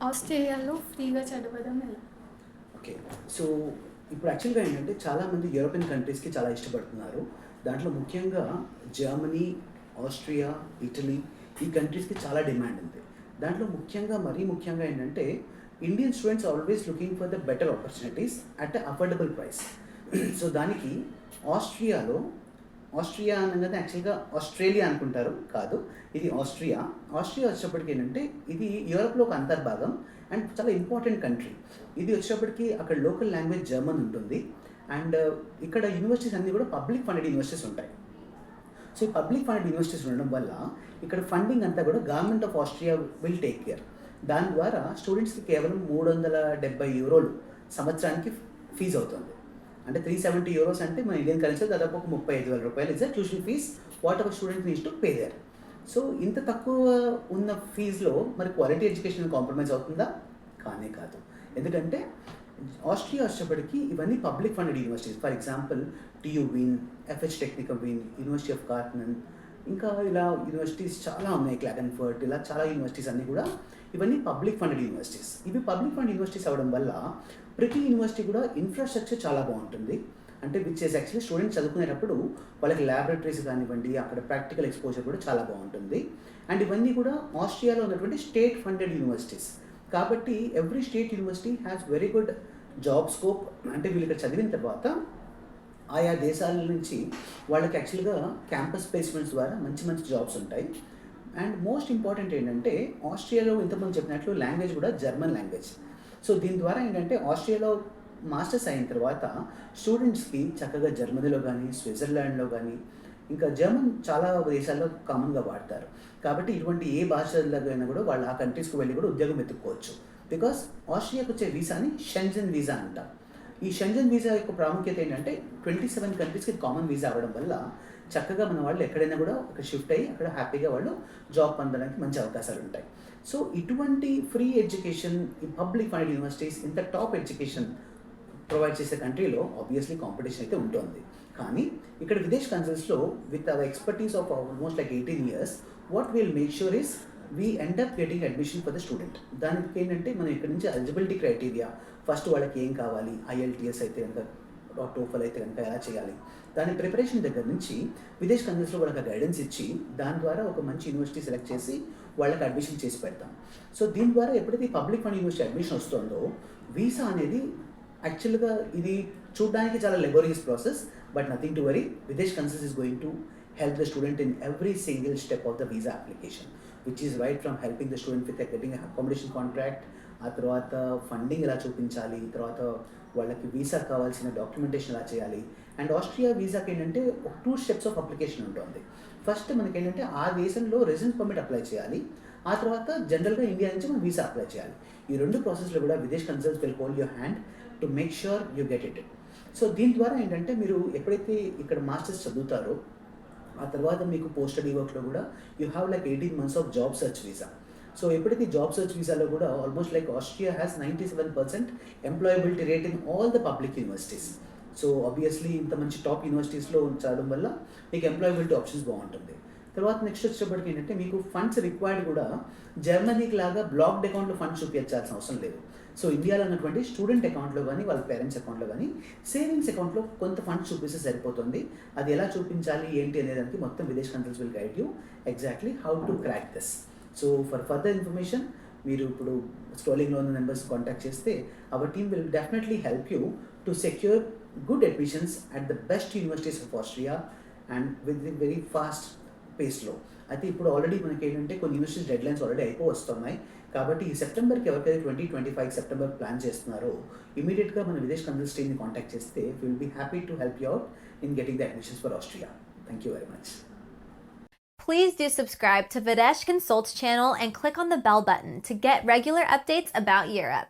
ఆస్ట్రేలియాలో ఫ్రీగా చదవడం ఎలా? ఓకే. సో, ఇప్పుడు యాక్చువల్‌గా ఏంటంటే చాలామంది యూరోపియన్ కంట్రీస్‌కి చాలా ఇష్టపడుతున్నారు. దాంట్లో ముఖ్యంగా జర్మనీ, ఆస్ట్రియా, ఇటలీ ఈ కంట్రీస్‌కి చాలా డిమాండ్ ఉంది. దాంట్లో ముఖ్యంగా మరీ ముఖ్యంగా ఏంటంటే Indian students always looking for the better opportunities at a affordable price. So, దానికి ఆస్ట్రియాలో ఆస్ట్రియా అనగానే యాక్చువల్‌గా ఆస్ట్రేలియా అనుకుంటారు. కాదు. ఇది ఆస్ట్రియా. ఆస్ట్రియా వచ్చేటప్పటికి ఏంటంటే ఇది యూరోప్‌లో ఒక అంతర్భాగం అండ్ చాలా ఇంపార్టెంట్ కంట్రీ. ఇది వచ్చేటప్పటికి అక్కడ లోకల్ లాంగ్వేజ్ జర్మన్ ఉంటుంది. అండ్ ఇక్కడ యూనివర్సిటీస్ అన్నీ కూడా పబ్లిక్ ఫండెడ్ యూనివర్సిటీస్ ఉంటాయి. సో, ఈ పబ్లిక్ ఫండెడ్ యూనివర్సిటీస్ ఉండడం వల్ల ఇక్కడ ఫండింగ్ అంతా కూడా government of Austria will take care. దాని ద్వారా స్టూడెంట్స్‌కి కేవలం €370 సంవత్సరానికి ఫీజు అవుతుంది. అంటే €370 అంటే మన ఇండియన్ కరెన్సీలో దాదాపు ఒక ₹35,000 is the tuition fee whatever student needs to pay there. So, ఇంత తక్కువ ఉన్న ఫీజులో మరి క్వాలిటీ ఎడ్యుకేషన్ కాంప్రమైజ్ అవుతుందా? కానే కాదు. ఎందుకంటే ఆస్ట్రియా వచ్చేప్పటికి ఇవన్నీ public funded universities. For example TU Wien, FH Technikum Wien, university of కార్ట్నన్, ఇంకా ఇలా యూనివర్సిటీస్ చాలా ఉన్నాయి. క్లాగన్ఫర్ట్, ఇలా చాలా యూనివర్సిటీస్ అన్నీ కూడా ఇవన్నీ పబ్లిక్ ఫండెడ్ యూనివర్సిటీస్. ఇవి పబ్లిక్ ఫండ్ యూనివర్సిటీస్ అవ్వడం వల్ల ప్రతి యూనివర్సిటీ కూడా ఇన్ఫ్రాస్ట్రక్చర్ చాలా బాగుంటుంది. అంటే విచ్ ఇస్ యాక్చువల్లీ స్టూడెంట్స్ చదువుకునేటప్పుడు వాళ్ళకి ల్యాబొరేటరీస్ కానివ్వండి, అక్కడ ప్రాక్టికల్ ఎక్స్పోజర్ కూడా చాలా బాగుంటుంది. అండ్ ఇవన్నీ కూడా ఆస్ట్రియాలో ఉన్నటువంటి స్టేట్ ఫండెడ్ యూనివర్సిటీస్. కాబట్టి every state university has very good job scope. అంటే వీళ్ళు ఇక్కడ చదివిన తర్వాత ఆయా దేశాల నుంచి వాళ్ళకి యాక్చువల్‌గా క్యాంపస్ ప్లేస్‌మెంట్స్ ద్వారా మంచి మంచి జాబ్స్ ఉంటాయి. అండ్ మోస్ట్ ఇంపార్టెంట్ ఏంటంటే ఆస్ట్రియాలో ఇంతకుముందు చెప్పినట్లు లాంగ్వేజ్ కూడా జర్మన్ లాంగ్వేజ్. సో, దీని ద్వారా ఏంటంటే ఆస్ట్రియాలో మాస్టర్స్ అయిన తర్వాత స్టూడెంట్స్‌కి చక్కగా జర్మనీలో గానీ, స్విట్జర్లాండ్‌లో గానీ, ఇంకా జర్మన్ చాలా దేశాల్లో కామన్‌గా వాడతారు. కాబట్టి ఇటువంటి ఏ భాషలో అయినా కూడా వాళ్ళు ఆ కంట్రీస్‌కి వెళ్ళి కూడా ఉద్యోగం వెతుక్కోవచ్చు. బికాస్ ఆస్ట్రియాకి వచ్చే వీసాని షెంజెన్ వీసా అంటారు. ఈ షెంజెన్ వీసా యొక్క ప్రాముఖ్యత ఏంటంటే 27 కంట్రీస్‌కి కామన్ వీసా అవ్వడం వల్ల చక్కగా మన వాళ్ళు ఎక్కడైనా కూడా అక్కడ షిఫ్ట్ అయ్యి అక్కడ హ్యాపీగా వాళ్ళు జాబ్ పొందడానికి మంచి అవకాశాలు ఉంటాయి. సో, ఇటువంటి ఫ్రీ ఎడ్యుకేషన్ ఈ పబ్లిక్ ఫండెడ్ యూనివర్సిటీస్ ఇంత టాప్ ఎడ్యుకేషన్ ప్రొవైడ్ చేసే కంట్రీలో ఆబ్వియస్లీ కాంపిటీషన్ అయితే ఉంటుంది. కానీ ఇక్కడ విదేశ్ కన్సల్ట్స్‌లో with our expertise of almost like 18 years what will make sure is we end up getting admission for the student. దానికి ఏంటంటే మనం ఇక్కడ నుంచి ఎలిజిబిలిటీ క్రైటీరియా ఫస్ట్ వాళ్ళకి ఏం కావాలి, ఐఎల్టీఎస్ అయితే కనుక, టోఫెల్ అయితే కనుక ఎలా చేయాలి, దాని ప్రిపరేషన్ దగ్గర నుంచి విదేశ్ కన్సల్ట్స్‌లో వాళ్ళకి గైడెన్స్ ఇచ్చి దాని ద్వారా ఒక మంచి యూనివర్సిటీ సెలెక్ట్ చేసి వాళ్ళకి అడ్మిషన్ చేసి పెడతాం. సో, దీని ద్వారా ఎప్పుడైతే పబ్లిక్ ఫండ్ యూనివర్సిటీ అడ్మిషన్ వస్తుందో వీసా అనేది యాక్చువల్‌గా ఇది చూడడానికి చాలా లెబోరియస్ process. But nothing to worry. Videsh consults is going to help the student in every single step of the visa application, which is right from helping the student with getting accommodation contract, ఆ తర్వాత funding ఎలా చూపించాలి, తర్వాత వాళ్ళకి visa కావాల్సిన documentation ఎలా చేయాలి. And Austria వీసాకి ఏంటంటే ఒక 2 స్టెప్స్ ఆఫ్ అప్లికేషన్ ఉంటుంది. ఫస్ట్ మనకేంటంటే ఆ దేశంలో రెసిడెన్స్ పర్మిట్ అప్లై చేయాలి. ఆ తర్వాత జనరల్‌గా ఇండియా నుంచి మనం వీసా అప్లై చేయాలి. ఈ 2 ప్రాసెస్‌లో కూడా Videsh consults will hold your hand to make sure you get it. So, దీని ద్వారా ఏంటంటే మీరు ఎప్పుడైతే ఇక్కడ మాస్టర్స్ చదువుతారో ఆ తర్వాత మీకు పోస్ట్ స్టడీ వర్క్‌లో కూడా you have like 18 months of job search visa. So, ఎప్పుడైతే జాబ్ సెర్చ్ వీసాలో కూడా almost like Austria has 97% employability rate in all the public universities. So, obviously ఇంత మంచి టాప్ యూనివర్సిటీస్‌లో చదవడం వల్ల మీకు ఎంప్లాయబిలిటీ ఆప్షన్స్ బాగుంటుంది. తర్వాత నెక్స్ట్ వచ్చేటప్పటికి ఏంటంటే మీకు ఫండ్స్ రిక్వైర్డ్ కూడా జర్మనీకి లాగా బ్లాక్డ్ అకౌంట్‌లో ఫండ్స్ చూపించాల్సిన అవసరం లేదు. సో, ఇండియాలో ఉన్నటువంటి స్టూడెంట్ అకౌంట్‌లో గానీ, వాళ్ళ పేరెంట్స్ అకౌంట్‌లో గానీ, సేవింగ్స్ అకౌంట్‌లో కొంత ఫండ్స్ చూపిస్తే సరిపోతుంది. అది ఎలా చూపించాలి ఏంటి అనే దానికి మొత్తం Videsh consults will guide you exactly how to crack this. So, for further information మీరు ఇప్పుడు స్క్రోలింగ్‌లో ఉన్న నెంబర్స్ కాంటాక్ట్ చేస్తే our team will definitely help you to secure good admissions at the best universities of Austria and with the very fast పేస్‌లో. అయితే ఇప్పుడు already మనకేంటంటే కొన్ని యూనివర్సిటీస్ డెడ్‌లైన్స్ ఆల్రెడీ అయిపోవస్తున్నాయి. కాబట్టి ఈ సెప్టెంబర్‌కి ఎవరికైతే 2025 సెప్టెంబర్ ప్లాన్ చేస్తున్నారో ఇమ్మీడియేట్‌గా మన విదేశ్ కన్సల్ట్స్ టీమ్‌ని కాంటాక్ట్ చేస్తే we will be happy to help you out in getting the admissions for Austria. Thank you very much. Please do subscribe to Videsh Consult's channel and click on the bell button to get regular updates about Europe.